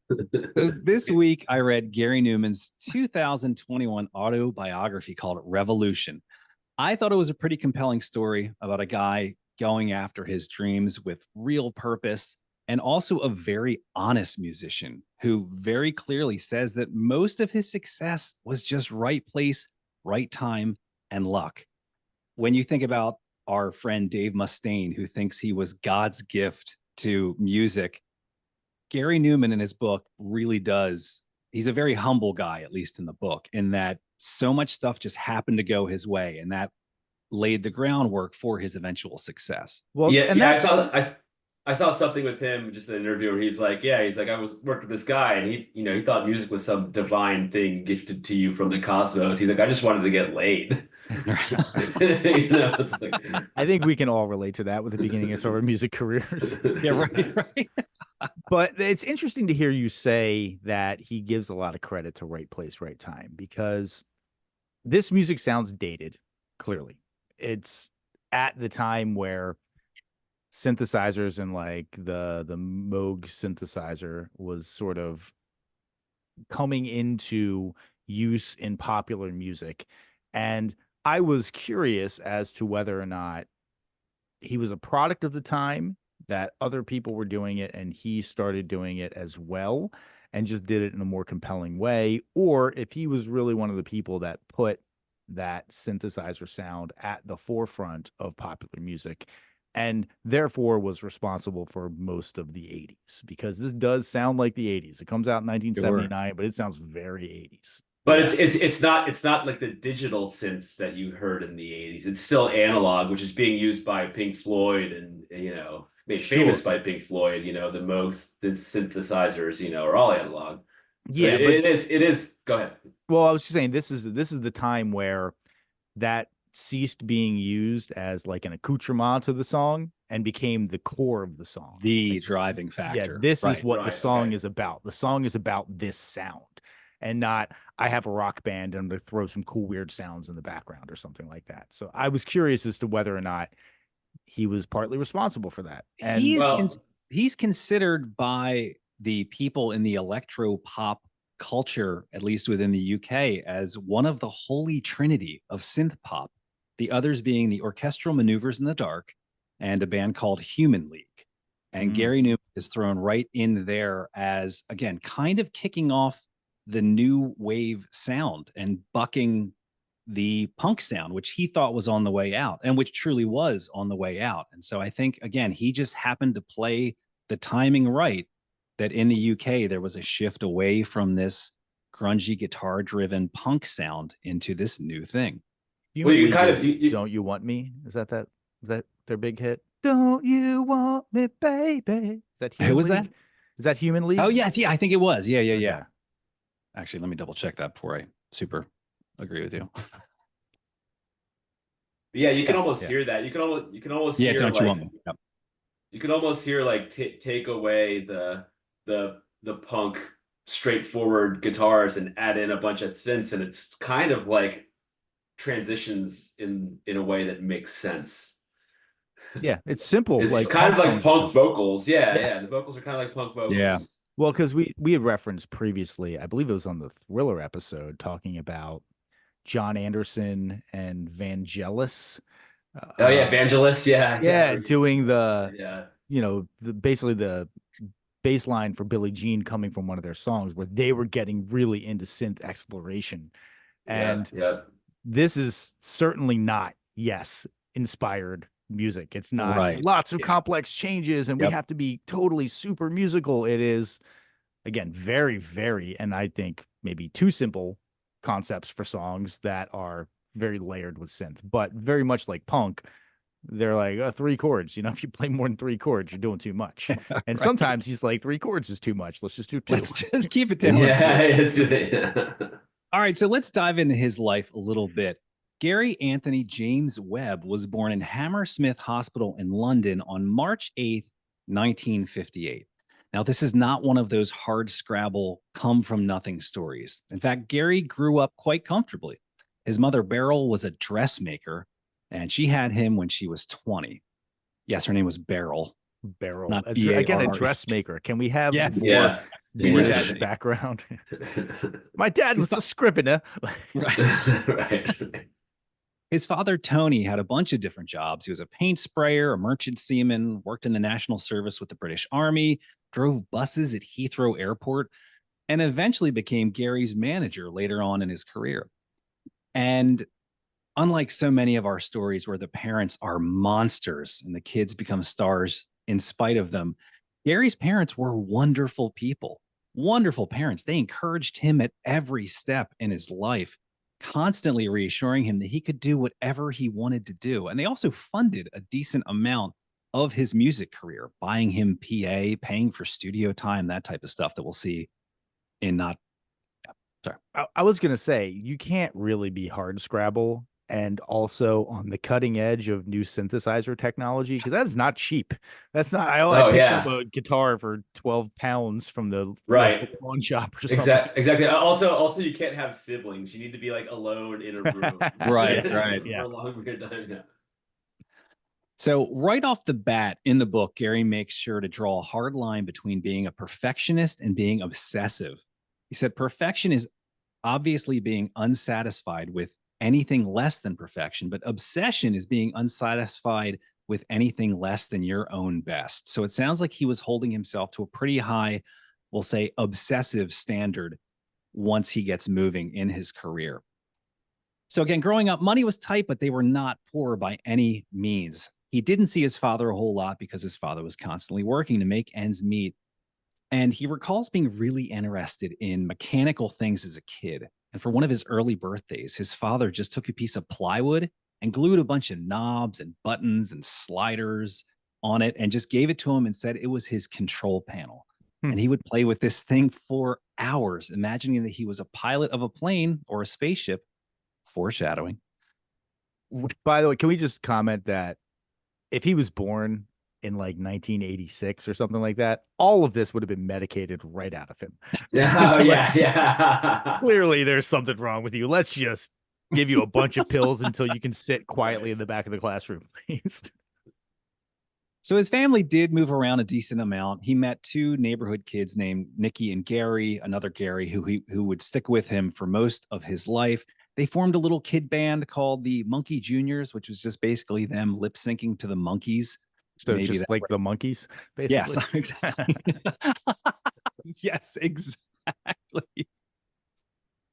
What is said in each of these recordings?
So this week, I read Gary Newman's 2021 autobiography called Revolution. I thought it was a pretty compelling story about a guy going after his dreams with real purpose and also a very honest musician who very clearly says that most of his success was just right place, right time, and luck. When you think about our friend Dave Mustaine, who thinks he was God's gift to music, Gary Newman in his book really does. He's a very humble guy, at least in the book, in that so much stuff just happened to go his way. And that laid the groundwork for his eventual success. Well, Yeah, and yeah, that's I saw something with him, just an interview where he's like, yeah, he's like, I was worked with this guy, and he thought music was some divine thing gifted to you from the cosmos. He's like, I just wanted to get laid. It's like, I think we can all relate to that with the beginning of our music careers. Yeah, right, right. But it's interesting to hear you say that he gives a lot of credit to right place, right time, because this music sounds dated, clearly. It's at the time where synthesizers and like the Moog synthesizer was sort of coming into use in popular music. And I was curious as to whether or not he was a product of the time, that other people were doing it and he started doing it as well and just did it in a more compelling way, or if he was really one of the people that put that synthesizer sound at the forefront of popular music and therefore was responsible for most of the 80s, because this does sound like the 80s. It comes out in Sure. 1979, but it sounds very 80s. but it's not like the digital synths that you heard in the 80s. It's still analog, which is being used by Pink Floyd and made famous Sure. by Pink Floyd. The Moogs, the synthesizers, are all analog. So Yeah, but it is. Go ahead. well, I was just saying this is the time where that ceased being used as like an accoutrement to the song and became the core of the song. The Like, driving yeah, factor. this is Right. what the Right. song Okay. is about. The song is about this sound and not I have a rock band and I'm going to throw some cool weird sounds in the background or something like that. So I was curious as to whether or not he was partly responsible for that. He And is Well, he's considered by the people in the electro pop culture, at least within the UK, as one of the holy trinity of synth pop. The others being the Orchestral Maneuvers in the Dark and a band called Human League. And mm, Gary Newman is thrown right in there as, again, kind of kicking off the new wave sound and bucking the punk sound, which he thought was on the way out and which truly was on the way out. And so I think, again, he just happened to play the timing right, that in the UK, there was a shift away from this grungy guitar driven punk sound into this new thing. well, Human you League kind of is Don't You Want Me? Is that their big hit? Don't you want me, baby? Is that Who Human was that? League? Is that Human Oh, League? yes. Yeah, I think it was. Yeah, yeah, yeah. Okay. Actually, let me double check that before I super agree with you. yeah, you can Yeah. almost Yeah. hear that. You can almost Yeah, hear don't you want like me? Yep. you can almost hear like take away the punk straightforward guitars and add in a bunch of synths, and it's kind of like transitions in a way that makes sense. Yeah. It's simple. It's Like kind punk of like songs are punk simple. vocals. Yeah, Yeah. yeah. The vocals are kind of like punk Yeah. vocals. Well, because we had referenced previously, I believe it was on the Thriller episode, talking about John Anderson and Vangelis. Oh yeah, Uh, Vangelis. Yeah, yeah. yeah, doing Yeah, basically the bass line for Billie Jean coming from one of their songs where they were getting really into synth exploration. yeah, And yeah. this is certainly not, yes, inspired music. It's not Right. lots of Yeah. complex changes and we Yep. have to be totally super musical. It is, again, very, very, and I think maybe too simple concepts for songs that are very layered with synth, but very much like punk. They're like three chords. If you play more than three chords, you're doing too much. And Right. sometimes he's like, three chords is too much. Let's just do two. Let's just keep it down to Yeah, two. yeah. All right, so let's dive into his life a little bit. Gary Anthony James Webb was born in Hammersmith Hospital in London on March 8th, 1958. Now, this is not one of those hard scrabble, come from nothing stories. In fact, Gary grew up quite comfortably. His mother, Beryl, was a dressmaker, and she had him when she was 20. Yes, her name was Beryl, Barrel. not B A Again, R a R E. dressmaker. Can we have Yes, yes. more Yeah. Be British. that background. My dad was a scrivener. Right. Right. His father, Tony, had a bunch of different jobs. He was a paint sprayer, a merchant seaman, worked in the national service with the British Army, drove buses at Heathrow Airport, and eventually became Gary's manager later on in his career. And unlike so many of our stories where the parents are monsters and the kids become stars in spite of them, Gary's parents were wonderful people, wonderful parents. They encouraged him at every step in his life, constantly reassuring him that he could do whatever he wanted to do. And they also funded a decent amount of his music career, buying him PA, paying for studio time, that type of stuff that we'll see in not. Sorry. I was gonna say you can't really be hard Scrabble and also on the cutting edge of new synthesizer technology because that is not cheap. That's not. I Oh, picked yeah. up a guitar for 12 pounds from the Right. local pawn shop or something. Exactly. Also, you can't have siblings. You need to be like alone in a room. Right. For Yeah. a long period of time. Yeah. So, right off the bat in the book, Gary makes sure to draw a hard line between being a perfectionist and being obsessive. He said, perfection is obviously being unsatisfied with anything less than perfection, but obsession is being unsatisfied with anything less than your own best. So, it sounds like he was holding himself to a pretty high, we'll say, obsessive standard once he gets moving in his career. So again, growing up, money was tight, but they were not poor by any means. He didn't see his father a whole lot because his father was constantly working to make ends meet. And he recalls being really interested in mechanical things as a kid. And for one of his early birthdays, his father just took a piece of plywood and glued a bunch of knobs and buttons and sliders on it and just gave it to him and said it was his control panel. And he would play with this thing for hours, imagining that he was a pilot of a plane or a spaceship. Foreshadowing. By the way, can we just comment that if he was born in like 1986 or something like that, all of this would have been medicated right out of him. Oh, yeah. Clearly, there's something wrong with you. Let's just give you a bunch of pills until you can sit quietly in the back of the classroom, please. So his family did move around a decent amount. He met two neighborhood kids named Nikki and Gary, another Gary who would stick with him for most of his life. They formed a little kid band called the Monkey Juniors, which was just basically them lip syncing to the Monkees. So maybe just like the Monkees, basically. Yes, exactly. Yes, exactly.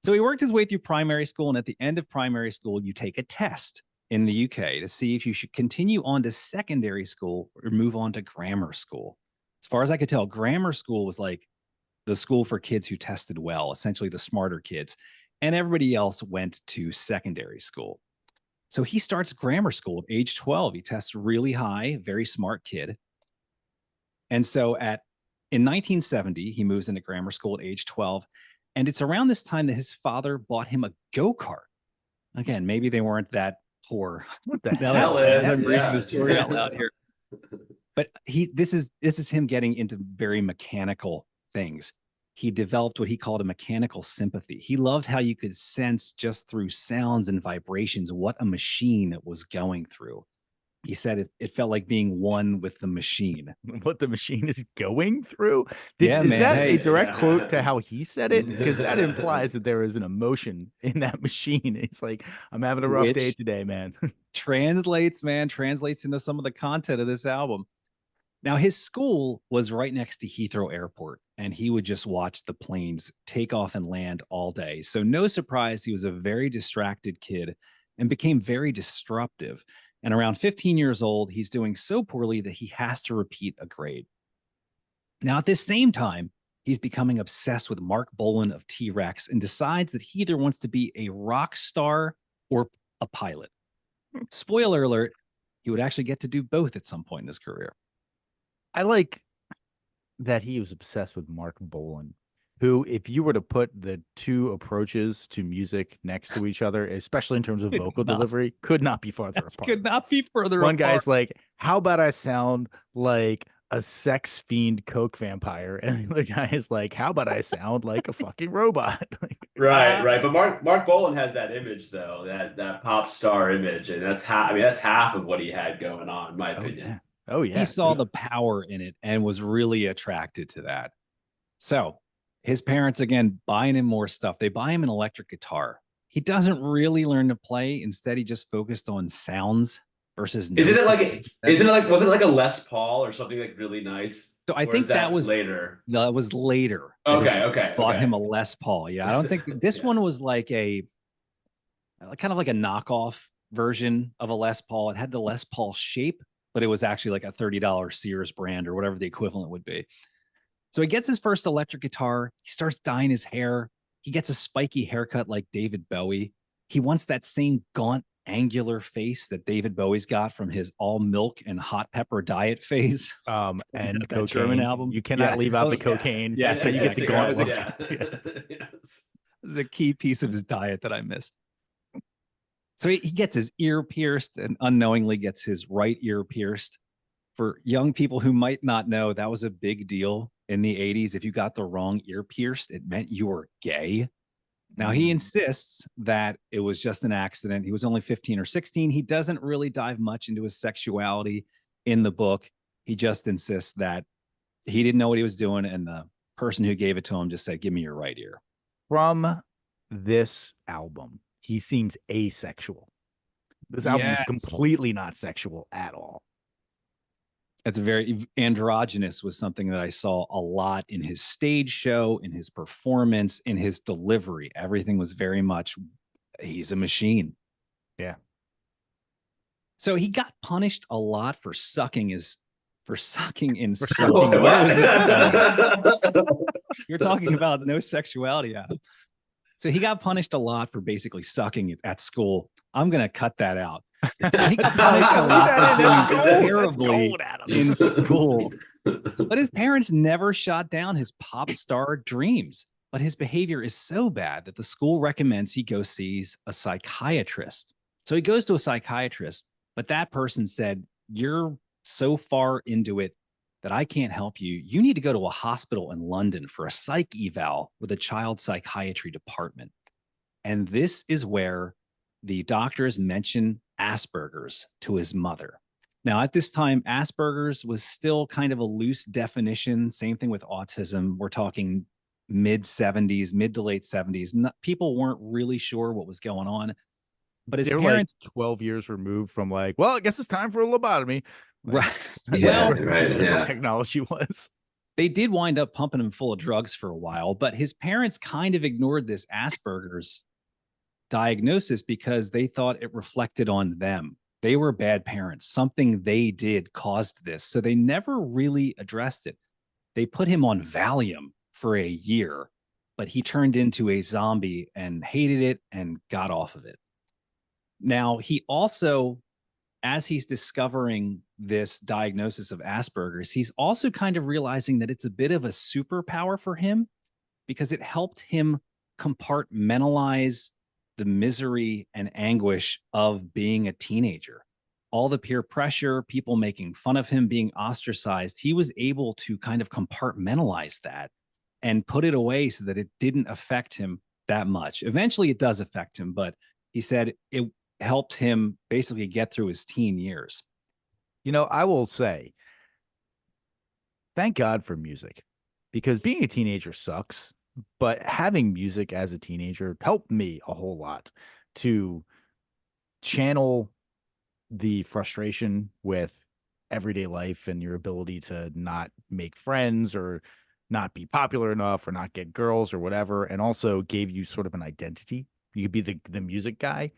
So he worked his way through primary school, and at the end of primary school, you take a test in the UK to see if you should continue on to secondary school or move on to grammar school. As far as I could tell, grammar school was like the school for kids who tested well, essentially the smarter kids, and everybody else went to secondary school. So he starts grammar school at age 12. He tests really high, very smart kid. And so in 1970, he moves into grammar school at age 12. And it's around this time that his father bought him a go-kart. Again, maybe they weren't that poor. What the hell is? is- I'm reading yeah. the story out loud here. But this is him getting into very mechanical things. He developed what he called a mechanical sympathy. He loved how you could sense just through sounds and vibrations what a machine was going through. He said it felt like being one with the machine. What the machine is going through? Yeah, is man, that hey. a direct quote to how he said it? Because that implies that there is an emotion in that machine. It's like, I'm having a rough day today, man. Translates into some of the content of this album. Now, his school was right next to Heathrow Airport, and he would just watch the planes take off and land all day. So no surprise, he was a very distracted kid and became very disruptive. And around 15 years old, he's doing so poorly that he has to repeat a grade. Now, at this same time, he's becoming obsessed with Mark Bolan of T-Rex and decides that he either wants to be a rock star or a pilot. Spoiler alert, he would actually get to do both at some point in his career. I like that he was obsessed with Mark Bolan, who, if you were to put the two approaches to music next to each other, especially in terms of vocal delivery, could not be farther apart. Could not be further One apart. guy's like, how about I sound like a sex fiend coke vampire? And the other guy is like, how about I sound like a fucking robot? Right. But Mark Bolan has that image though, that pop star image, and that's half of what he had going on, in my opinion. Oh yeah. He saw the power in it and was really attracted to that. So his parents, again, buying him more stuff. They buy him an electric guitar. He doesn't really learn to play. Instead, he just focused on sounds versus Isn't it notes. like isn't it like wasn't it like a Les Paul or something like really nice? So I Or think is that was later. that was later. That his Okay. bought him a Les Paul. Yeah, I don't think this Yeah. one was like kind of like a knockoff version of a Les Paul. It had the Les Paul shape, but it was actually like a $30 Sears brand or whatever the equivalent would be. So he gets his first electric guitar. He starts dyeing his hair. He gets a spiky haircut like David Bowie. He wants that same gaunt, angular face that David Bowie's got from his all milk and hot pepper diet phase. And that cocaine. German album. You cannot Yes. leave out Oh, the yeah. cocaine. Yeah, so you get the gaunt look. Yeah. This is a key piece of his diet that I missed. So he gets his ear pierced and unknowingly gets his right ear pierced. For young people who might not know, that was a big deal in the 80s. If you got the wrong ear pierced, it meant you were gay. Now, he insists that it was just an accident. He was only 15 or 16. He doesn't really dive much into his sexuality in the book. He just insists that he didn't know what he was doing. And the person who gave it to him just said, give me your right ear. From this album, he seems asexual. This album is completely not sexual at all. It's very androgynous was something that I saw a lot in his stage show, in his performance, in his delivery. Everything was very much, he's a machine. Yeah. So he got punished a lot for sucking in sucking school. What? You're talking about no sexuality, Adam. So he got punished a lot for basically sucking at school. I'm going to cut that out. He got punished a lot for doing terribly in school. But his parents never shot down his pop star dreams. But his behavior is so bad that the school recommends he go sees a psychiatrist. So he goes to a psychiatrist, but that person said, you're so far into it that I can't help you. You need to go to a hospital in London for a psych eval with a child psychiatry department. And this is where the doctors mention Asperger's to his mother. Now, at this time, Asperger's was still kind of a loose definition. Same thing with autism. We're talking mid to late 70s. People weren't really sure what was going on. But his parents, like 12 years removed from like, well, I guess it's time for a lobotomy. Right. Yeah, Well, right. Yeah. Technology was. They did wind up pumping him full of drugs for a while, but his parents kind of ignored this Asperger's diagnosis because they thought it reflected on them. They were bad parents. Something they did caused this. So they never really addressed it. They put him on Valium for a year, but he turned into a zombie and hated it and got off of it. Now, he also, as he's discovering this diagnosis of Asperger's, he's also kind of realizing that it's a bit of a superpower for him because it helped him compartmentalize the misery and anguish of being a teenager. All the peer pressure, people making fun of him, being ostracized, he was able to kind of compartmentalize that and put it away so that it didn't affect him that much. Eventually it does affect him, but he said it helped him basically get through his teen years. You know, I will say, thank God for music, because being a teenager sucks, but having music as a teenager helped me a whole lot to channel the frustration with everyday life and your ability to not make friends or not be popular enough or not get girls or whatever, and also gave you sort of an identity. You could be the music guy.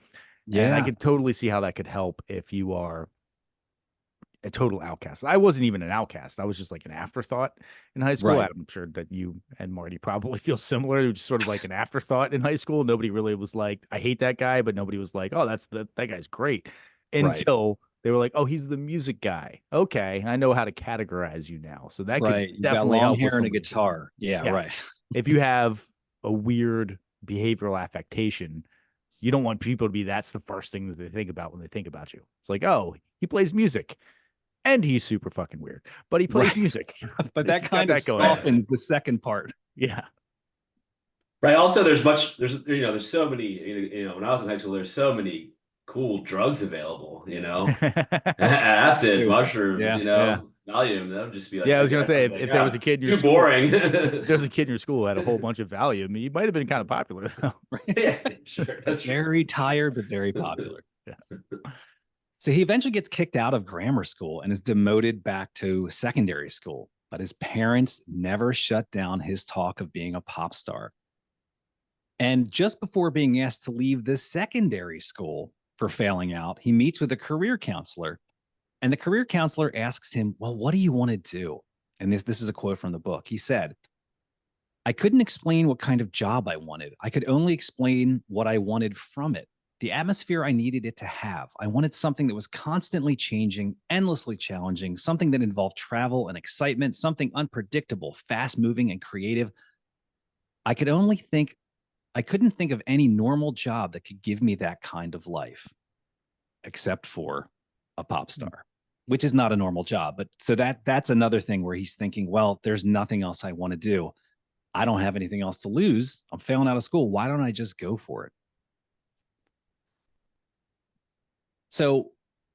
Yeah. And I could totally see how that could help if you are a total outcast. I wasn't even an outcast. I was just like an afterthought in high school. Right. I'm sure that you and Marty probably feel similar. It was just sort of like an afterthought in high school. Nobody really was like, I hate that guy, but nobody was like, oh, that guy's great. Until they were like, oh, he's the music guy. Okay, I know how to categorize you now. So that could you definitely got long help with hair and a somebody. guitar. Yeah, right. If you have a weird behavioral affectation, you don't want people to be, that's the first thing that they think about when they think about you. It's like, oh, he plays music and he's super fucking weird, but he plays music. But that kind of softens the second part. Yeah. Right. Also, there's so many, when I was in high school, there's so many cool drugs available, acid, mushrooms, Valium. That would just be like, Yeah, I was gonna say, I'd be if like, there was a kid in your too school, boring. if there's a kid in your school who had a whole bunch of Valium, he might have been kind of popular though. Yeah, sure. That's true. Very tired, but very popular. Yeah. So he eventually gets kicked out of grammar school and is demoted back to secondary school. But his parents never shut down his talk of being a pop star. And just before being asked to leave the secondary school for failing out, he meets with a career counselor. And the career counselor asks him, well, what do you want to do? And this is a quote from the book. He said, I couldn't explain what kind of job I wanted. I could only explain what I wanted from it, the atmosphere I needed it to have. I wanted something that was constantly changing, endlessly challenging, something that involved travel and excitement, something unpredictable, fast moving, and creative. I couldn't think of any normal job that could give me that kind of life, except for a pop star, which is not a normal job. But so that's another thing where he's thinking, well, there's nothing else I want to do. I don't have anything else to lose. I'm failing out of school. Why don't I just go for it? So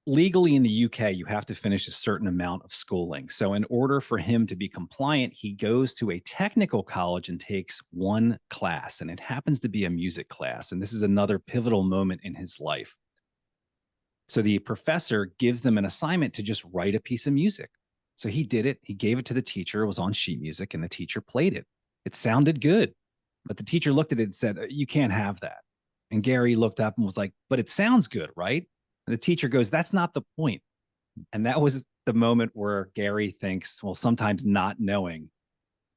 legally in the UK, you have to finish a certain amount of schooling. So in order for him to be compliant, he goes to a technical college and takes one class, and it happens to be a music class. And this is another pivotal moment in his life. So the professor gives them an assignment to just write a piece of music. So he did it. He gave it to the teacher. It was on sheet music, and the teacher played it. It sounded good, but the teacher looked at it and said, you can't have that. And Gary looked up and was like, but it sounds good, right? And the teacher goes, that's not the point. And that was the moment where Gary thinks, well, sometimes not knowing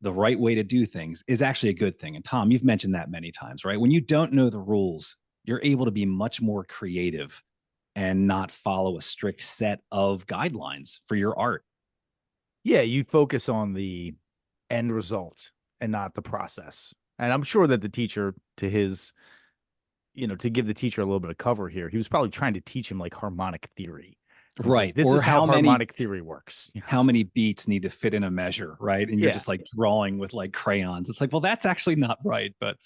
the right way to do things is actually a good thing. And Tom, you've mentioned that many times, right? When you don't know the rules, you're able to be much more creative and not follow a strict set of guidelines for your art. Yeah, you focus on the end result and not the process. And I'm sure that the teacher, to his, to give the teacher a little bit of cover here, he was probably trying to teach him like harmonic theory. Right. This or is how harmonic theory works. How many beats need to fit in a measure, right? And you're just like drawing with like crayons. It's like, well, that's actually not right. But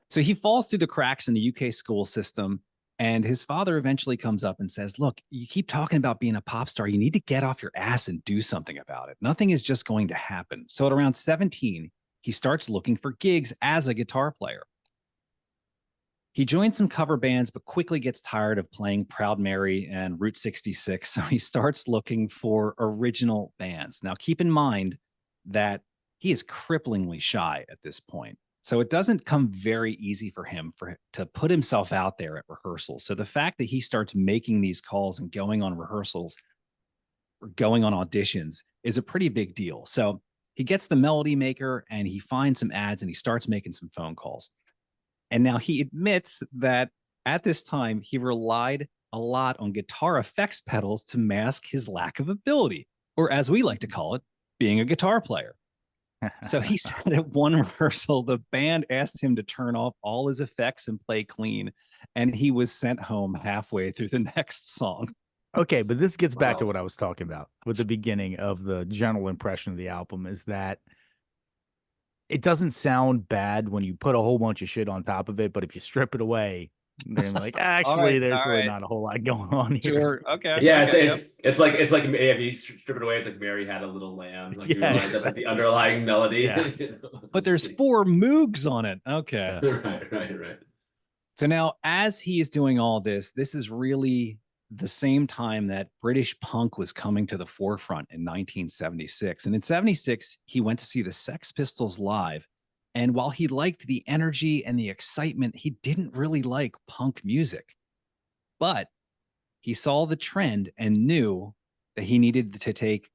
so he falls through the cracks in the UK school system. And his father eventually comes up and says, look, you keep talking about being a pop star. You need to get off your ass and do something about it. Nothing is just going to happen. So at around 17, he starts looking for gigs as a guitar player. He joins some cover bands, but quickly gets tired of playing Proud Mary and Route 66. So he starts looking for original bands. Now, keep in mind that he is cripplingly shy at this point. So it doesn't come very easy for him to put himself out there at rehearsals. So the fact that he starts making these calls and going on rehearsals or going on auditions is a pretty big deal. So he gets the Melody Maker and he finds some ads and he starts making some phone calls. And now he admits that at this time, he relied a lot on guitar effects pedals to mask his lack of ability, or as we like to call it, being a guitar player. So he said at one rehearsal, the band asked him to turn off all his effects and play clean. And he was sent home halfway through the next song. Okay, but this gets back to what I was talking about with the beginning of the general impression of the album is that it doesn't sound bad when you put a whole bunch of shit on top of it, but if you strip it away, then like actually there's really not a whole lot going on here. Sure. Okay. Yeah, okay, it's like if you strip it away, it's like Mary Had a Little Lamb. Like you realize that's like the underlying melody. Yeah. But there's 4 Moogs on it. Okay. Right. So now, as he is doing all this is really the same time that British punk was coming to the forefront in 1976. And in 76, he went to see the Sex Pistols live. And while he liked the energy and the excitement, he didn't really like punk music. But he saw the trend and knew that he needed to take.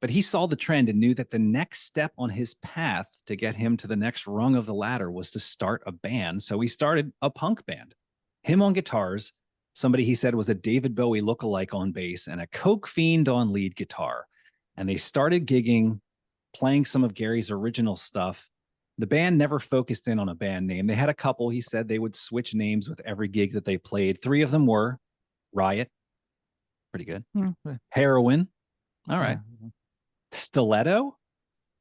But he saw the trend and knew that the next step on his path to get him to the next rung of the ladder was to start a band. So he started a punk band, him on guitars, somebody he said was a David Bowie lookalike on bass, and a coke fiend on lead guitar. And they started gigging, playing some of Gary's original stuff. The band never focused in on a band name. They had a couple. He said they would switch names with every gig that they played. 3 of them were Riot, pretty good. Heroin, all right. Stiletto,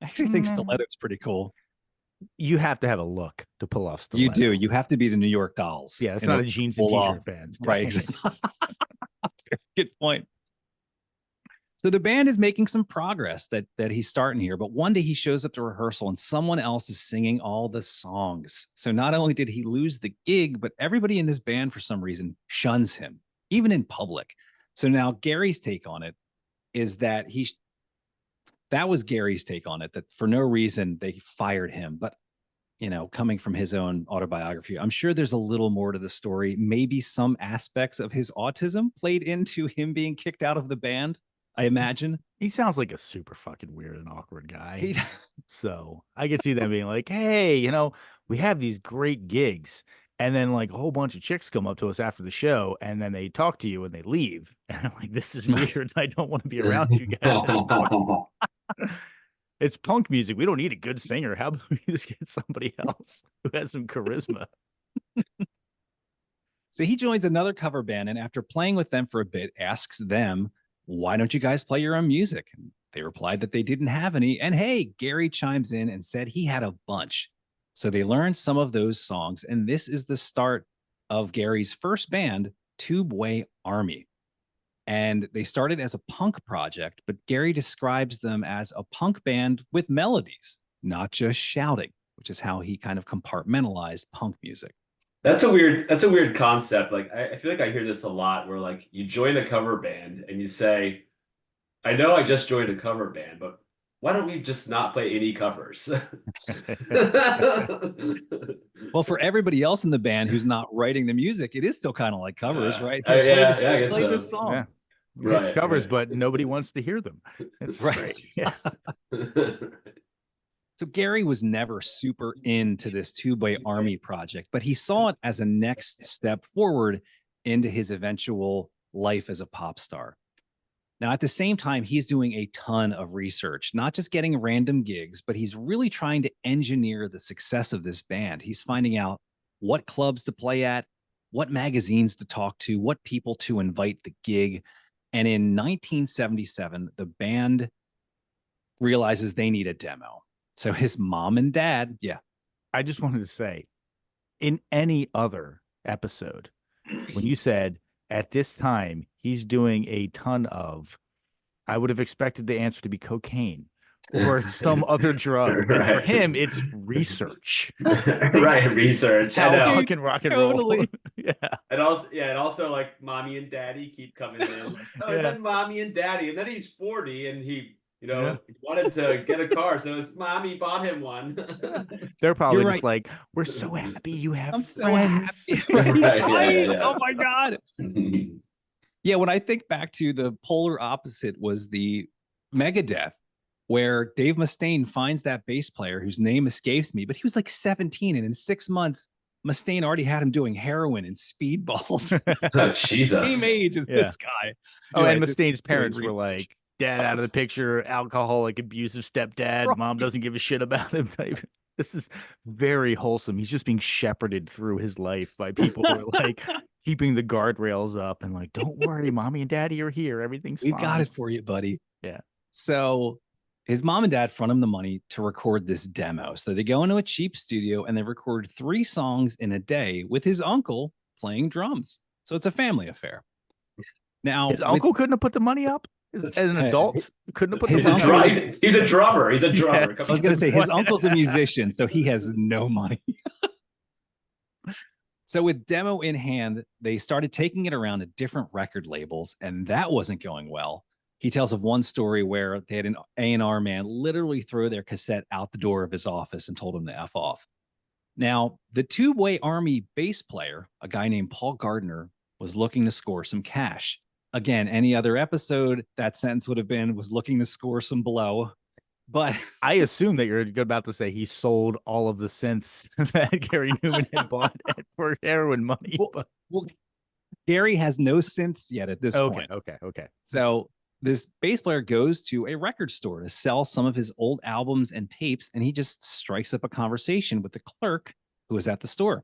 I actually think Stiletto's pretty cool. You have to have a look to pull off Stiletto. You do. You have to be the New York Dolls. Yeah, it's not a jeans and t-shirt band. Right. Good point. So the band is making some progress that he's starting here, but one day he shows up to rehearsal and someone else is singing all the songs. So not only did he lose the gig, but everybody in this band for some reason shuns him, even in public. So now Gary's take on it is that that was Gary's take on it, that for no reason they fired him. But coming from his own autobiography, I'm sure there's a little more to the story. Maybe some aspects of his autism played into him being kicked out of the band, I imagine. He sounds like a super fucking weird and awkward guy. He, So I could see them being like, hey, we have these great gigs. And then like a whole bunch of chicks come up to us after the show and then they talk to you and they leave. And I'm like, this is weird. I don't want to be around you guys anymore. It's punk music. We don't need a good singer. How about we just get somebody else who has some charisma? So he joins another cover band, and after playing with them for a bit, asks them, why don't you guys play your own music? And they replied that they didn't have any. And hey, Gary chimes in and said he had a bunch. So they learned some of those songs, and this is the start of Gary's first band, Tubeway Army. And they started as a punk project, but Gary describes them as a punk band with melodies, not just shouting, which is how he kind of compartmentalized punk music. That's a weird concept. Like I feel like I hear this a lot where like you join a cover band and you say, I know I just joined a cover band, but why don't we just not play any covers? Well, for everybody else in the band who's not writing the music, it is still kind of like covers, right? Yeah, I guess Play so. this song. Yeah. Right, It's covers, right. but nobody wants to hear them. It's Right. great. Yeah. So Gary was never super into this Tubeway Army project, but he saw it as a next step forward into his eventual life as a pop star. Now, at the same time, he's doing a ton of research, not just getting random gigs, but he's really trying to engineer the success of this band. He's finding out what clubs to play at, what magazines to talk to, what people to invite the gig. And in 1977, the band realizes they need a demo. So his mom and dad, I just wanted to say, in any other episode, when you said at this time he's doing a ton of, I would have expected the answer to be cocaine or some other drug. And for Right. him, it's research. Right, research. I How know. fucking rock and roll. Totally. Yeah. And also like mommy and daddy keep coming in. Like, oh, Yeah. and then mommy and daddy, and then he's 40 and he, Yeah. wanted to get a car, so his mommy bought him one. They're probably You're just right. like, we're so happy you have I'm so friends. happy. Right, yeah. Oh my God. Yeah, when I think back to the polar opposite was the Megadeth, where Dave Mustaine finds that bass player whose name escapes me, but he was like 17, and in 6 months, Mustaine already had him doing heroin and speedballs. Oh, Jesus. Same age as Yeah. this guy. Oh, Anyway, and just Mustaine's doing parents were research. like, dad out of the picture, alcoholic, abusive stepdad. Right. Mom doesn't give a shit about him. Type. This is very wholesome. He's just being shepherded through his life by people who are like keeping the guardrails up and like, don't worry, mommy and daddy are here. Everything's We fine. got it for you, buddy. Yeah. So his mom and dad front him the money to record this demo. So they go into a cheap studio and they record 3 songs in a day with his uncle playing drums. So it's a family affair. Now, His uncle couldn't have put the money up as an adult. Couldn't have put his the He's a, money uncle- up. he's a drummer. He's a drummer. Yeah. I was going to say his uncle's a musician, so he has no money. So with demo in hand, they started taking it around to different record labels, and that wasn't going well. He tells of one story where they had an A&R man literally throw their cassette out the door of his office and told him to F off. Now, the Tubeway Army bass player, a guy named Paul Gardner, was looking to score some cash. Again, any other episode, that sentence would have been was looking to score some blow. But I assume that you're about to say he sold all of the synths that Gary Newman had bought for heroin money. Well, well, Gary has no synths yet at this point. Okay. So this bass player goes to a record store to sell some of his old albums and tapes, and he just strikes up a conversation with the clerk who was at the store.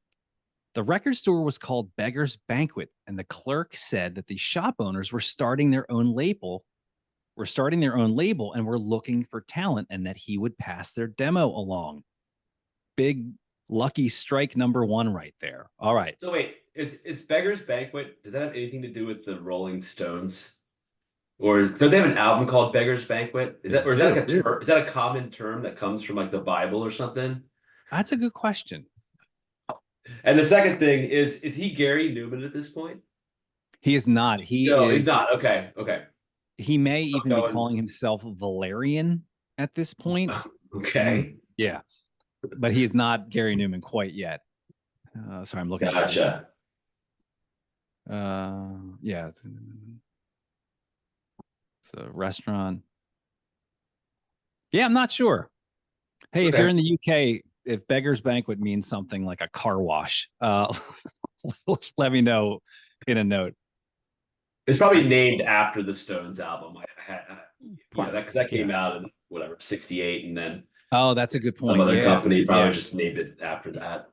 The record store was called Beggar's Banquet, and the clerk said that the shop owners were starting their own label. And were looking for talent, and that he would pass their demo along. Big lucky strike number 1 right there. All right. So wait, is Beggar's Banquet, does that have anything to do with the Rolling Stones? don't they have an album called Beggar's Banquet? Is that, or is that like a Yeah. term? Is that a common term that comes from like the Bible or something? That's a good question. And the second thing is he Gary Newman at this point? He is not. He No, he's is. not. Okay, okay, He may still even be going. calling himself Valerian at this point. Okay, Yeah, but he is not Gary Newman quite yet. Sorry, I'm looking at gotcha. yeah. So restaurant. Yeah, I'm not sure. Hey, if you're Okay. in the UK, if Beggar's Banquet means something like a car wash, let me know in a note. It's probably named after the Stones album. Because that Yeah. came out in whatever '68, and then Oh, that's a good some point. other Yeah, company probably yeah. just named it after that.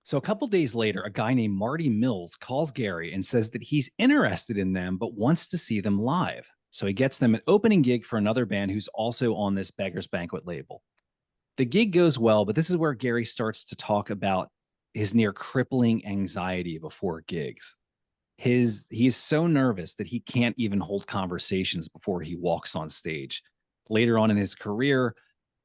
So a couple days later, a guy named Marty Mills calls Gary and says that he's interested in them, but wants to see them live. So he gets them an opening gig for another band who's also on this Beggar's Banquet label. The gig goes well, but this is where Gary starts to talk about his near crippling anxiety before gigs. He is so nervous that he can't even hold conversations before he walks on stage. Later on in his career,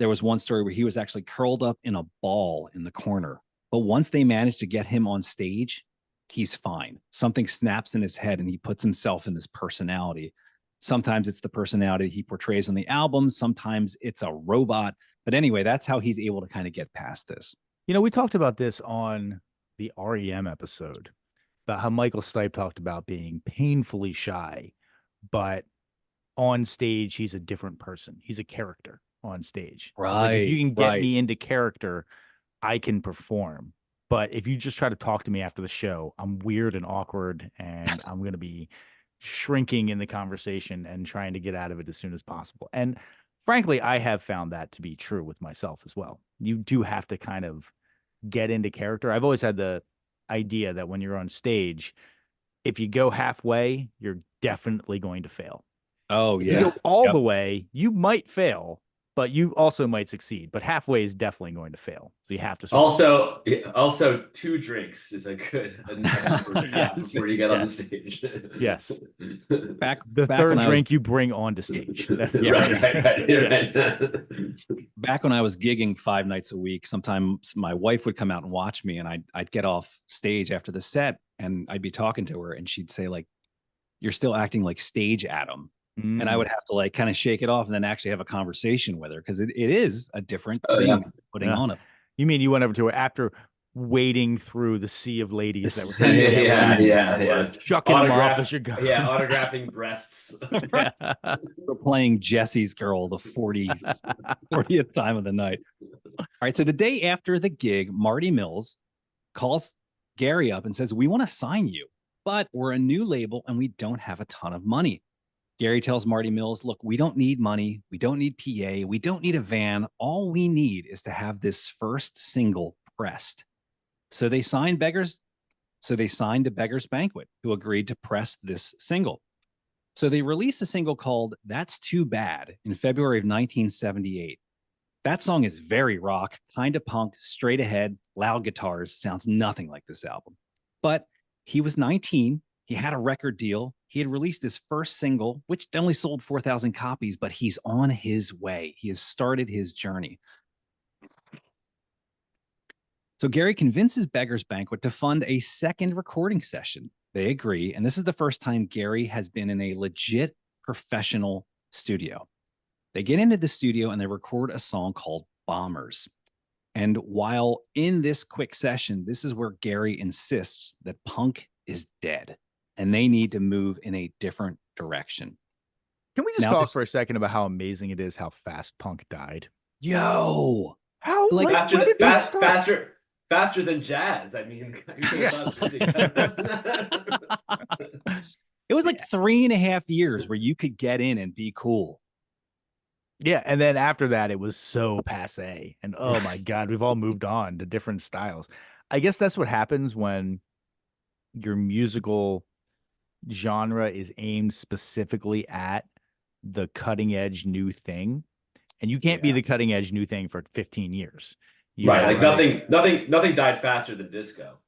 there was one story where he was actually curled up in a ball in the corner. But once they managed to get him on stage, he's fine. Something snaps in his head and he puts himself in this personality. Sometimes it's the personality he portrays on the album, sometimes it's a robot. But anyway, that's how he's able to kind of get past this. We talked about this on the REM episode about how Michael Stipe talked about being painfully shy, but on stage, he's a different person. He's a character on stage. Like if you Right, can get right. me into character, I can perform. But if you just try to talk to me after the show, I'm weird and awkward, and I'm going to be shrinking in the conversation and trying to get out of it as soon as possible. And frankly, I have found that to be true with myself as well. You do have to kind of get into character. I've always had the idea that when you're on stage, if you go halfway, you're definitely going to fail. Oh, If you yeah. go all Yep. the way, you might fail, but you also might succeed. But halfway is definitely going to fail. So you have to sort of Also, 2 drinks is a good enough Yes. before you get on the Yes. stage. Yes. Back the back third when I was drink you bring onto stage. That's Yeah, right. Yeah. back when I was gigging 5 nights a week, sometimes my wife would come out and watch me, and I'd get off stage after the set, and I'd be talking to her, and she'd say like, "You're still acting like stage Adam," and I would have to like kind of shake it off and then actually have a conversation with her because it is a different Oh, thing yeah. putting Yeah. on it. You mean you went over to her after wading through the sea of ladies that were Yeah, trying to get yeah, laid, yeah. chucking them off as you're going? Yeah, autographing breasts. We're playing Jesse's Girl the 40th time of the night. All right, so the day after the gig, Marty Mills calls Gary up and says, "We want to sign you, but we're a new label and we don't have a ton of money." Gary tells Marty Mills, "Look, we don't need money. We don't need PA. We don't need a van. All we need is to have this first single pressed." So they signed to Beggar's Banquet, who agreed to press this single. So they released a single called "That's Too Bad" in February of 1978. That song is very rock, kind of punk, straight ahead, loud guitars, sounds nothing like this album. But he was 19. He had a record deal. He had released his first single, which only sold 4,000 copies, but he's on his way. He has started his journey. So Gary convinces Beggar's Banquet to fund a second recording session. They agree. And this is the first time Gary has been in a legit professional studio. They get into the studio and they record a song called Bombers. And while in this quick session, this is where Gary insists that punk is dead and they need to move in a different direction. Can we just Now talk this- for a second about how amazing it is how fast punk died? Yo, How Like, faster, when did than, we fast, start? faster than jazz. I mean, it was like 3.5 years where you could get in and be cool. Yeah, and then after that, it was so passe. And oh my God, we've all moved on to different styles. I guess that's what happens when your musical genre is aimed specifically at the cutting edge new thing. And you can't be the cutting edge new thing for 15 years. You right, like gotta- nothing died faster than disco.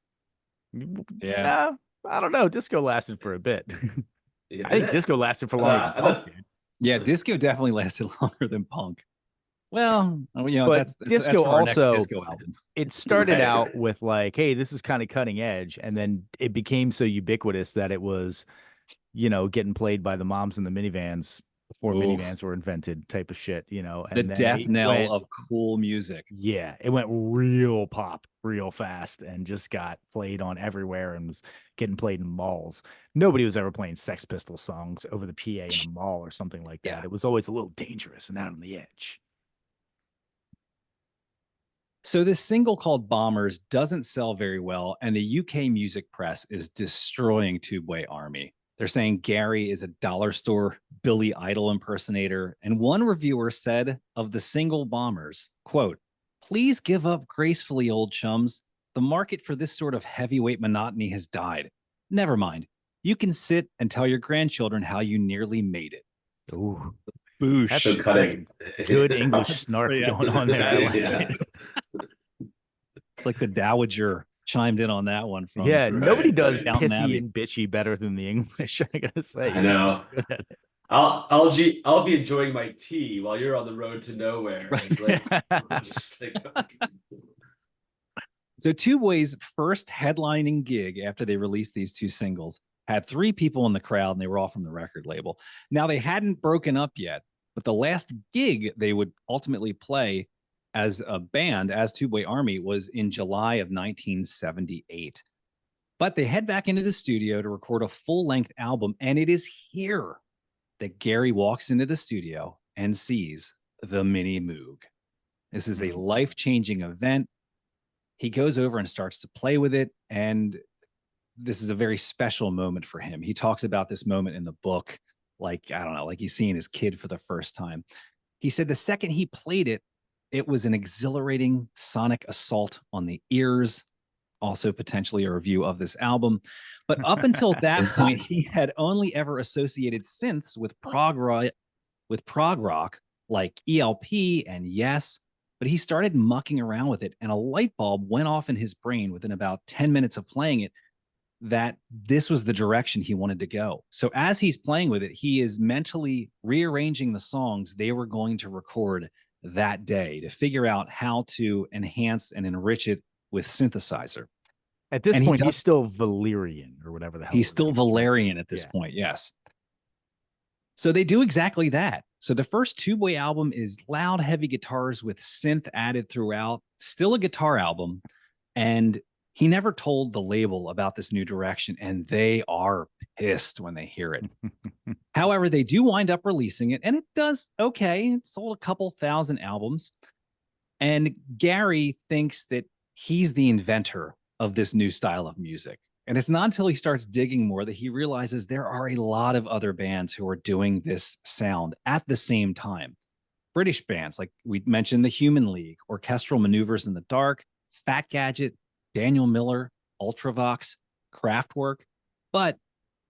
Yeah. I don't know. Disco lasted for a bit. Yeah, I think disco lasted for longer than I punk thought- did. Yeah, disco definitely lasted longer than punk. Well, But that's disco for our next also, disco album. it started Right. out with like, hey, this is kind of cutting edge, and then it became so ubiquitous that it was, getting played by the moms in the minivans before Oof. minivans were invented, type of shit, The and then death it knell went, of cool music. yeah, it went real pop real fast and just got played on everywhere and was getting played in malls. Nobody was ever playing Sex Pistols songs over the PA in a mall or something like that. Yeah. It was always a little dangerous and out on the edge. So this single called Bombers doesn't sell very well, and the UK music press is destroying Tubeway Army. They're saying Gary is a dollar store Billy Idol impersonator, and one reviewer said of the single Bombers, quote, "Please give up gracefully, old chums. The market for this sort of heavyweight monotony has died. Never mind. You can sit and tell your grandchildren how you nearly made it." Ooh, Boosh. That's So cutting. good English snark Yeah. going on there. I like Yeah. it. It's like the Dowager chimed in on that one from Yeah, nobody does Downton pissy Abbey. and bitchy better than the English. I gotta say, I know. Good at it. I'll be enjoying my tea while you're on the road to nowhere. It's like- So Tubeway's first headlining gig after they released these two singles had 3 people in the crowd, and they were all from the record label. Now, they hadn't broken up yet, but the last gig they would ultimately play as a band, as Tubeway Army, was in July of 1978. But they head back into the studio to record a full-length album, and it is here that Gary walks into the studio and sees the Mini Moog. This is a life-changing event. He goes over and starts to play with it, and this is a very special moment for him. He talks about this moment in the book, like, I don't know, like he's seeing his kid for the first time. He said the second he played it, it was an exhilarating sonic assault on the ears, also potentially a review of this album. But up until that point, he had only ever associated synths with prog rock like ELP and Yes. But he started mucking around with it, and a light bulb went off in his brain within about 10 minutes of playing it that this was the direction he wanted to go. So as he's playing with it, he is mentally rearranging the songs they were going to record that day to figure out how to enhance and enrich it with synthesizer. At this And he point, he's does- still Valerian or whatever the hell. He's his still name is, right? Valerian at this Yeah. point, yes. So they do exactly that. So the first Tubeway album is loud, heavy guitars with synth added throughout, still a guitar album. And he never told the label about this new direction, and they are pissed when they hear it. However, they do wind up releasing it, and it does okay. It sold a couple thousand albums. And Gary thinks that he's the inventor of this new style of music. And it's not until he starts digging more that he realizes there are a lot of other bands who are doing this sound at the same time. British bands, like we mentioned, the Human League, Orchestral Maneuvers in the Dark, Fat Gadget, Daniel Miller, Ultravox, Kraftwerk. But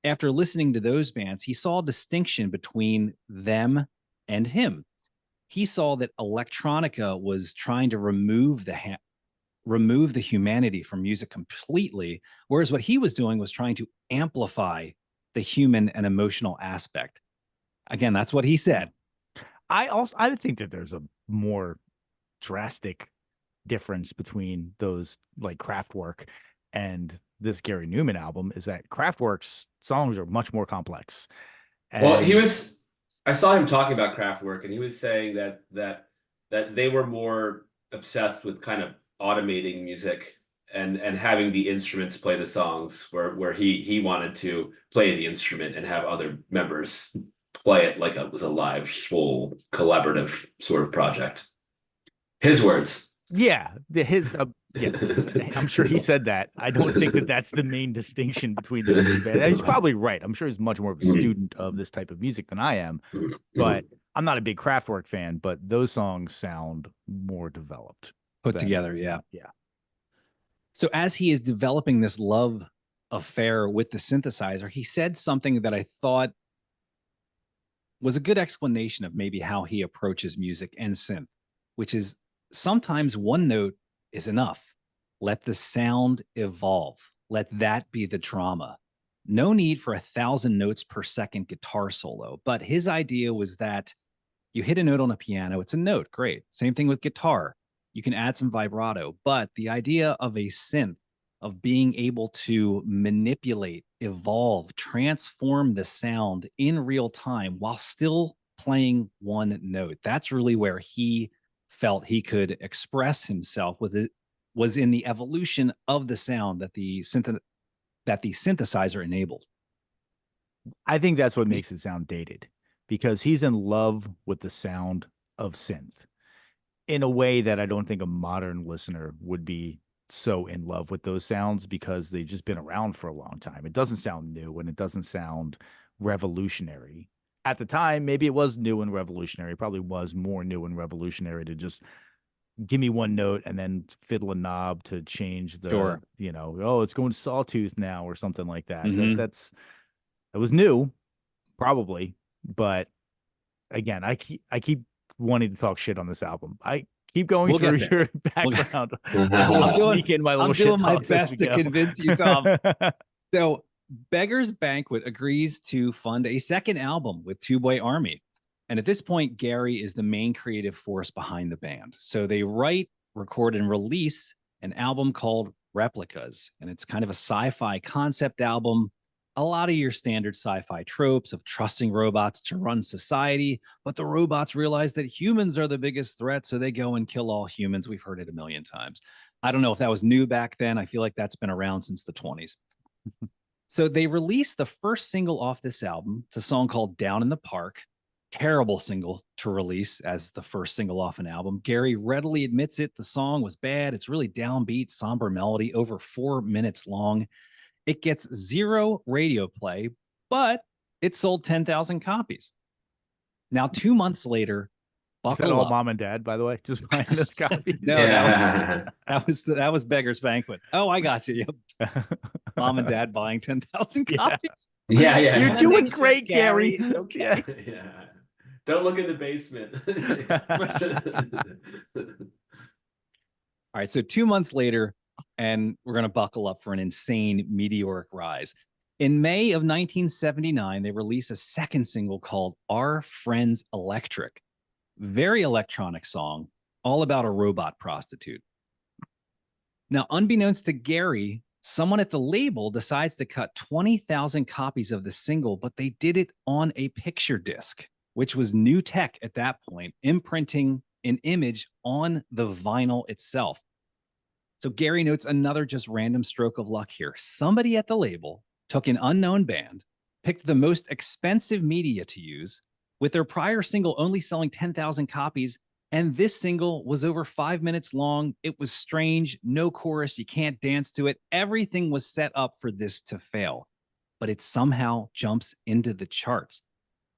after listening to those bands, he saw a distinction between them and him. He saw that electronica was trying to remove the humanity from music completely, whereas what he was doing was trying to amplify the human and emotional aspect. Again, that's what he said. I would think that there's a more drastic difference between those like Kraftwerk and this Gary Newman album is that Kraftwerk's songs are much more complex. Well, And I saw him talking about Kraftwerk, and he was saying that they were more obsessed with kind of automating music and having the instruments play the songs, where he wanted to play the instrument and have other members play it like it was a live, full collaborative sort of project. His words. yeah, I'm sure he said that. I don't think that that's the main distinction between those two bands. And he's probably right. I'm sure he's much more of a student of this type of music than I am. But I'm not a big Kraftwerk fan, but those songs sound more developed. Put together, yeah. Yeah. So as he is developing this love affair with the synthesizer, he said something that I thought was a good explanation of maybe how he approaches music and synth, which is sometimes one note is enough. Let the sound evolve. Let that be the drama. No need for 1,000 notes per second guitar solo. But his idea was that you hit a note on a piano, it's a note, great. Same thing with guitar. You can add some vibrato. But the idea of a synth, of being able to manipulate, evolve, transform the sound in real time while still playing one note, that's really where he felt he could express himself with it, was in the evolution of the sound that the synthesizer enabled. I think that's what makes it sound dated, because he's in love with the sound of synth in a way that I don't think a modern listener would be so in love with those sounds, because they've just been around for a long time. It doesn't sound new and it doesn't sound revolutionary. At the time, maybe it was new and revolutionary. It probably was more new and revolutionary to just give me one note and then fiddle a knob to change the, Sure. oh, it's going to sawtooth now or something like that. Mhm. It was new, probably, but again, I keep wanting to talk shit on this album. I keep going We'll through get your We'll get- background. I'm I will doing- sneak in my little I'm shit doing my talks as best we to go. convince you, Tom. So Beggar's Banquet agrees to fund a second album with Two Boy Army. And at this point, Gary is the main creative force behind the band. So they write, record, and release an album called Replicas. And it's kind of a sci-fi concept album. A lot of your standard sci-fi tropes of trusting robots to run society, but the robots realize that humans are the biggest threat, so they go and kill all humans. We've heard it a million times. I don't know if that was new back then. I feel like that's been around since the 20s. So they released the first single off this album. It's a song called Down in the Park. Terrible single to release as the first single off an album. Gary readily admits it. The song was bad. It's really downbeat, somber melody, over 4 minutes long. It gets 0 radio play, but it sold 10,000 copies. Now, 2 months later, Is that buckle all up. mom and dad, by the way? Just buying this copy? No, Yeah. that was Beggar's Banquet. Oh, I got you. Yep. Mom and dad buying 10,000 Yeah. copies. Yeah, yeah. You're And doing they said, great, Gary. It's okay. Yeah. Don't look in the basement. All right, so 2 months later, and we're going to buckle up for an insane meteoric rise. In May of 1979, they release a second single called Our Friends Electric. Very electronic song, all about a robot prostitute. Now, unbeknownst to Gary, someone at the label decides to cut 20,000 copies of the single, but they did it on a picture disc, which was new tech at that point, imprinting an image on the vinyl itself. So Gary notes another just random stroke of luck here. Somebody at the label took an unknown band, picked the most expensive media to use, with their prior single only selling 10,000 copies, and this single was over 5 minutes long. It was strange, no chorus, you can't dance to it. Everything was set up for this to fail, but it somehow jumps into the charts.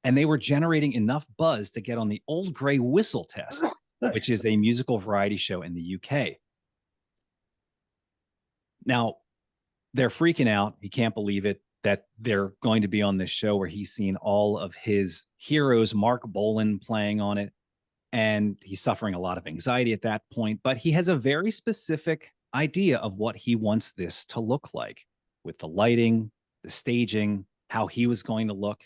And they were generating enough buzz to get on the Old Grey Whistle test, which is a musical variety show in the UK. Now, they're freaking out. He can't believe it that they're going to be on this show where he's seen all of his heroes, Mark Bolan, playing on it. And he's suffering a lot of anxiety at that point. But he has a very specific idea of what he wants this to look like, with the lighting, the staging, how he was going to look.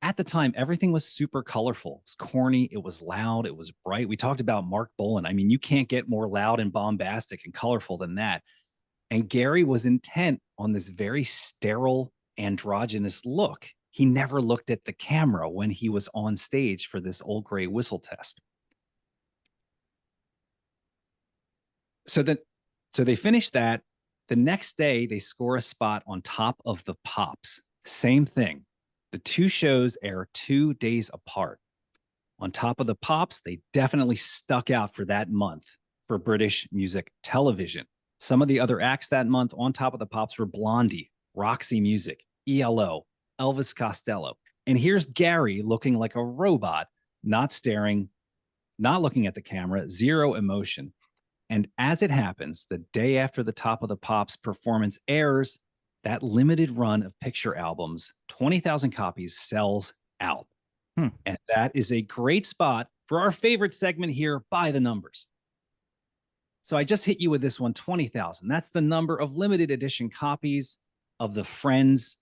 At the time, everything was super colorful. It was corny. It was loud. It was bright. We talked about Mark Bolan. I mean, you can't get more loud and bombastic and colorful than that. And Gary was intent on this very sterile, androgynous look. He never looked at the camera when he was on stage for this Old Grey Whistle test. So they finish that. The next day, they score a spot on Top of the Pops. Same thing. The two shows air 2 days apart. On Top of the Pops, they definitely stuck out for that month for British music television. Some of the other acts that month on Top of the Pops were Blondie, Roxy Music, ELO, Elvis Costello. And here's Gary looking like a robot, not staring, not looking at the camera, 0 emotion. And as it happens, the day after the Top of the Pops performance airs, that limited run of picture albums, 20,000 copies, sells out. And that is a great spot for our favorite segment here, By the Numbers. So I just hit you with this one, 20,000. That's the number of limited edition copies of the Friends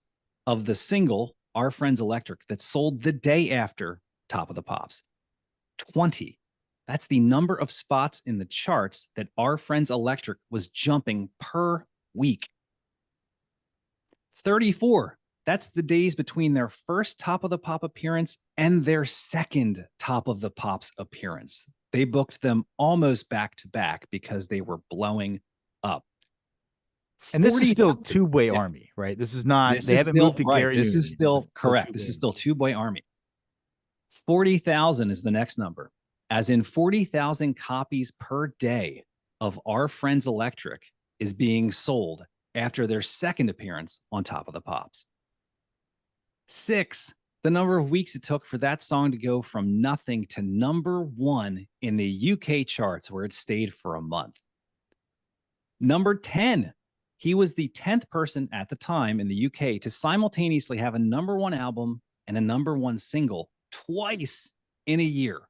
of the single Our Friends Electric that sold the day after Top of the Pops. 20. That's the number of spots in the charts that Our Friends Electric was jumping per week. 34. That's the days between their first Top of the Pop appearance and their second Top of the Pops appearance. They booked them almost back to back because they were blowing up. And this is still 40,000 Two Boy Yeah. Army, right? This is not, This they is haven't still moved to right. Gary This Newman is yet. still This is correct. Two This Boy is still Army. Two Boy Army. 40,000 is the next number, as in 40,000 copies per day of Our Friends Electric is being sold after their second appearance on Top of the Pops. 6, the number of weeks it took for that song to go from nothing to number 1 in the UK charts, where it stayed for a month. Number 10, he was the 10th person at the time in the UK to simultaneously have a number 1 album and a number 1 single twice in a year.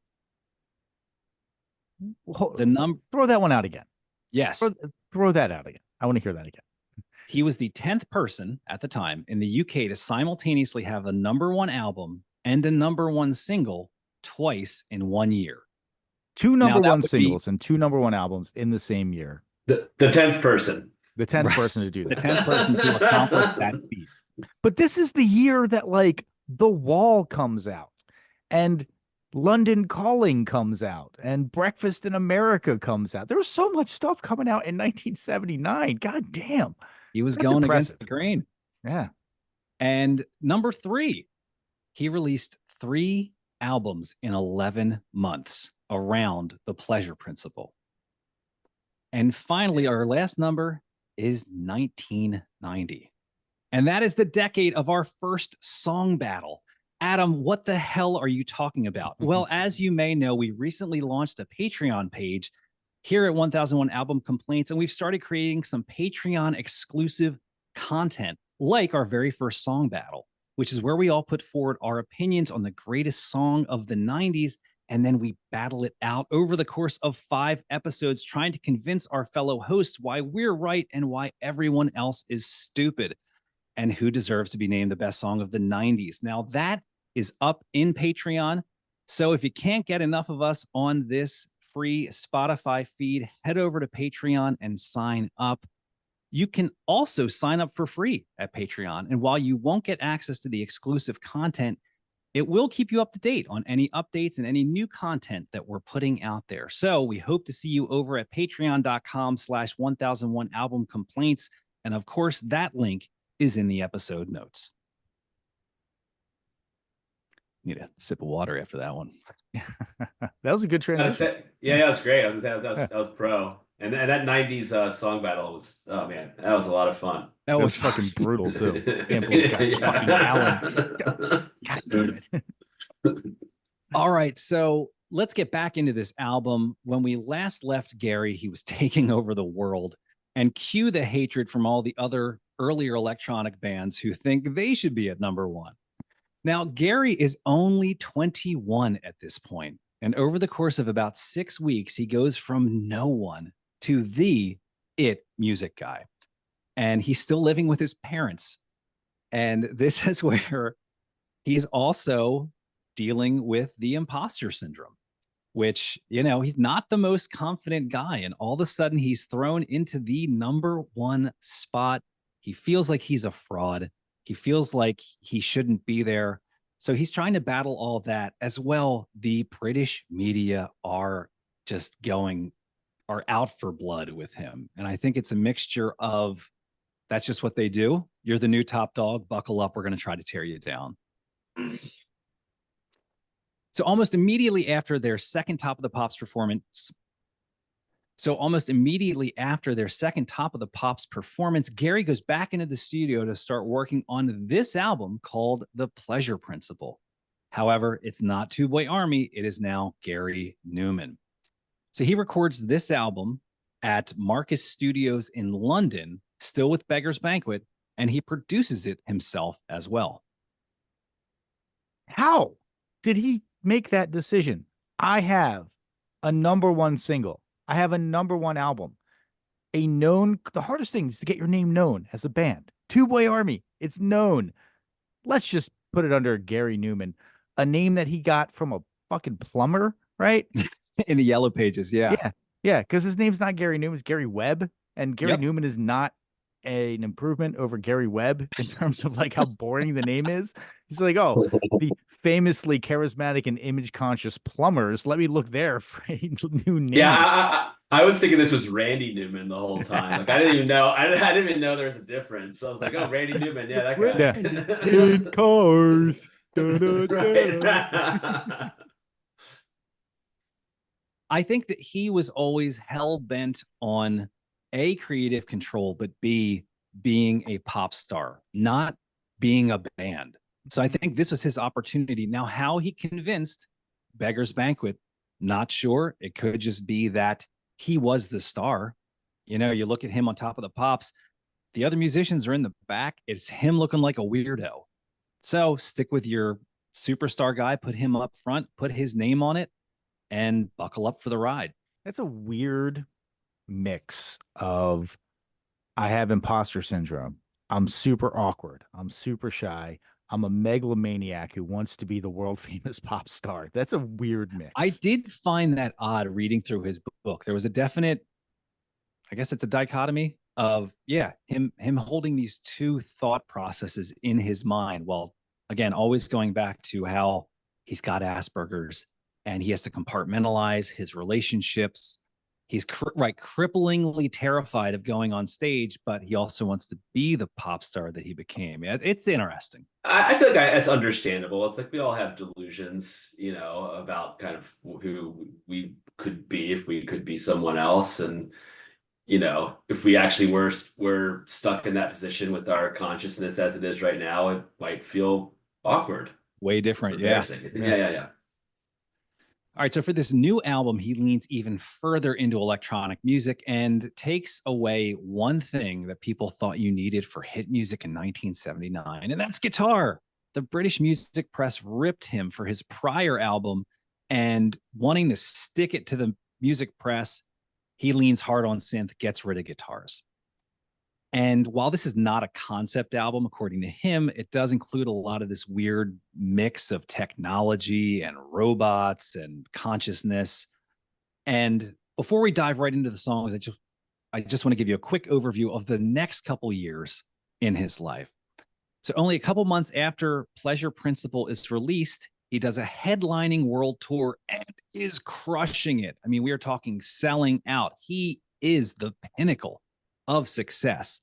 The number, Throw that one out again. yes, Throw that out again. I want to hear that again. he was the 10th person at the time in the UK to simultaneously have a number 1 album and a number 1 single twice in 1 year. Two Now, number that one would be- singles and two number 1 albums in the same year. The 10th person. The 10th Right. person to do The that. 10th person to accomplish that feat. But this is the year that like The Wall comes out and London Calling comes out and Breakfast in America comes out. There was so much stuff coming out in 1979. God damn. He was That's going impressive. against the grain. Yeah. And number 3, he released 3 albums in 11 months around the pleasure principle. And finally, our last number is 1990. And that is the decade of our first song battle. Adam, what the hell are you talking about? Well, as you may know, we recently launched a Patreon page here at 1001 Album Complaints, and we've started creating some Patreon exclusive content, like our very first song battle, which is where we all put forward our opinions on the greatest song of the 90s, and then we battle it out over the course of 5 episodes, trying to convince our fellow hosts why we're right and why everyone else is stupid, and who deserves to be named the best song of the 90s. Now, that is up in Patreon. So if you can't get enough of us on this free Spotify feed, head over to Patreon and sign up. You can also sign up for free at Patreon. And while you won't get access to the exclusive content, it will keep you up to date on any updates and any new content that we're putting out there. So we hope to see you over at patreon.com/1001 album complaints. And of course, that link is in the episode notes. Need a sip of water after that one. That was a good transition. Yeah, that was great. I was gonna say, that was pro. And that 90s song battle was, oh man, that was a lot of fun. That It was was fucking brutal too. Can't believe fucking Alan. God damn it. All right, so let's get back into this album. When we last left Gary, he was taking over the world, and cue the hatred from all the other earlier electronic bands who think they should be at number 1. Now, Gary is only 21 at this point, and over the course of about 6 weeks, he goes from no one to the it music guy. And he's still living with his parents. And this is where he's also dealing with the imposter syndrome, which, you know, he's not the most confident guy. And all of a sudden, he's thrown into the number 1 spot. He feels like he's a fraud. He feels like he shouldn't be there. So he's trying to battle all of that as well. The British media are out for blood with him. And I think it's a mixture of that's just what they do. You're the new top dog. Buckle up. We're going to try to tear you down. So almost immediately after their second Top of the Pops performance, Gary goes back into the studio to start working on this album called The Pleasure Principle. However, it's not Two Boy Army. It is now Gary Newman. So he records this album at Marcus Studios in London, still with Beggar's Banquet, and he produces it himself as well. How did he make that decision? I have a number 1 single. I have a number 1 album. The hardest thing is to get your name known as a band. Two Boy Army, it's known. let's just put it under Gary Newman, a name that he got from a fucking plumber, right? In the yellow pages. Yeah. Yeah. Yeah. Because his name's not Gary Newman, it's Gary Webb. And Gary Yep. Newman is not an improvement over Gary Webb in terms of like how boring the name is. He's like, oh, the famously charismatic and image conscious plumbers. Let me look there for a new name. Yeah, I was thinking this was Randy Newman the whole time. Like I didn't even know. I didn't even know there was a difference. So I was like, oh, Randy Newman. Yeah, that guy. In cars. Da, da, da. Right. I think that he was always hell bent on A, creative control, but B, being a pop star, not being a band. So I think this was his opportunity. Now, how he convinced Beggar's Banquet, not sure. It could just be that he was the star. You know, you look at him on top of the pops, the other musicians are in the back. It's him looking like a weirdo. So stick with your superstar guy, put him up front, put his name on it, and buckle up for the ride. That's a weird mix of I have imposter syndrome. I'm super awkward. I'm super shy. I'm a megalomaniac who wants to be the world famous pop star. That's a weird mix. I did find that odd reading through his book. There was a definite, I guess it's a dichotomy of, yeah, him holding these two thought processes in his mind, while again, always going back to how he's got Asperger's and he has to compartmentalize his relationships. He's cripplingly terrified of going on stage, but he also wants to be the pop star that he became. It's interesting. I feel like it's understandable. It's like we all have delusions, you know, about kind of who we could be if we could be someone else, and you know, if we actually were stuck in that position with our consciousness as it is right now, it might feel awkward. Way different. Yeah. Yeah. All right, so for this new album, he leans even further into electronic music and takes away one thing that people thought you needed for hit music in 1979, and that's guitar. The British music press ripped him for his prior album, and wanting to stick it to the music press, he leans hard on synth, gets rid of guitars. And while this is not a concept album, according to him, it does include a lot of this weird mix of technology and robots and consciousness. And before we dive right into the songs, I just want to give you a quick overview of the next couple years in his life. So only a couple months after Pleasure Principle is released, he does a headlining world tour and is crushing it. I mean, we are talking selling out. He is the pinnacle of success.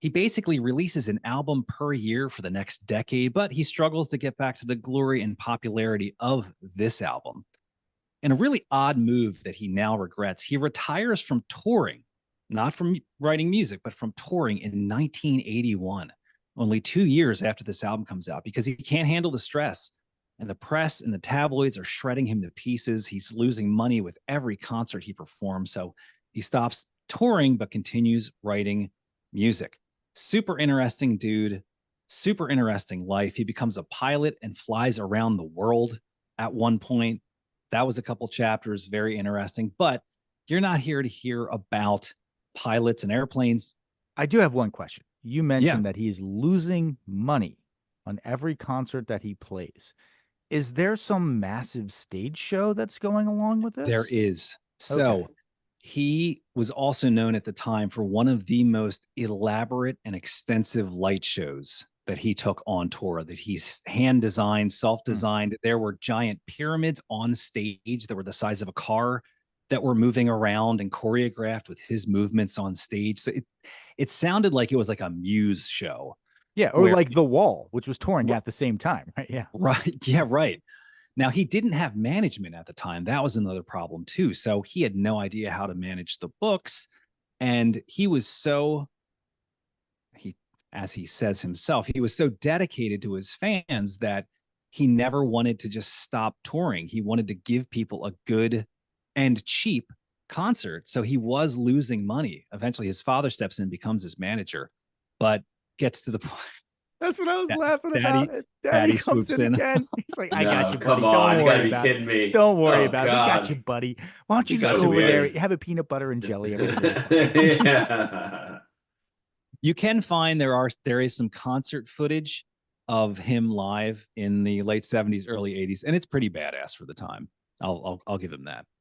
He basically releases an album per year for the next decade, but he struggles to get back to the glory and popularity of this album. In a really odd move that he now regrets, he retires from touring, not from writing music, but from touring in 1981, only 2 years after this album comes out, because he can't handle the stress. And the press and the tabloids are shredding him to pieces. He's losing money with every concert he performs. So he stops touring, but continues writing music. Super interesting dude, super interesting life. He becomes a pilot and flies around the world at one point. That was a couple chapters, very interesting. But you're not here to hear about pilots and airplanes. I do have one question. You mentioned that he's losing money on every concert that he plays. Is there some massive stage show that's going along with this? There is. So he was also known at the time for one of the most elaborate and extensive light shows that he took on tour, that he's hand designed, self-designed. There were giant pyramids on stage that were the size of a car that were moving around and choreographed with his movements on stage. So it sounded like it was like a Muse show. Yeah, or like The Wall, which was touring at the same time, right? Yeah. Right. Yeah, right. Now, he didn't have management at the time. That was another problem too. So he had no idea how to manage the books. And he was so, as he says himself, he was so dedicated to his fans that he never wanted to just stop touring. He wanted to give people a good and cheap concert. So he was losing money. Eventually, his father steps in, becomes his manager, but gets to the point. That's what I was laughing about. Daddy comes in again. He's like, I got you, buddy. Come on, you gotta be kidding me. Don't worry about it. We got you, buddy. Why don't you just go over there, have a peanut butter and jelly? Yeah. You can find there is some concert footage of him live in the late 70s, early 80s, and it's pretty badass for the time. I'll give him that.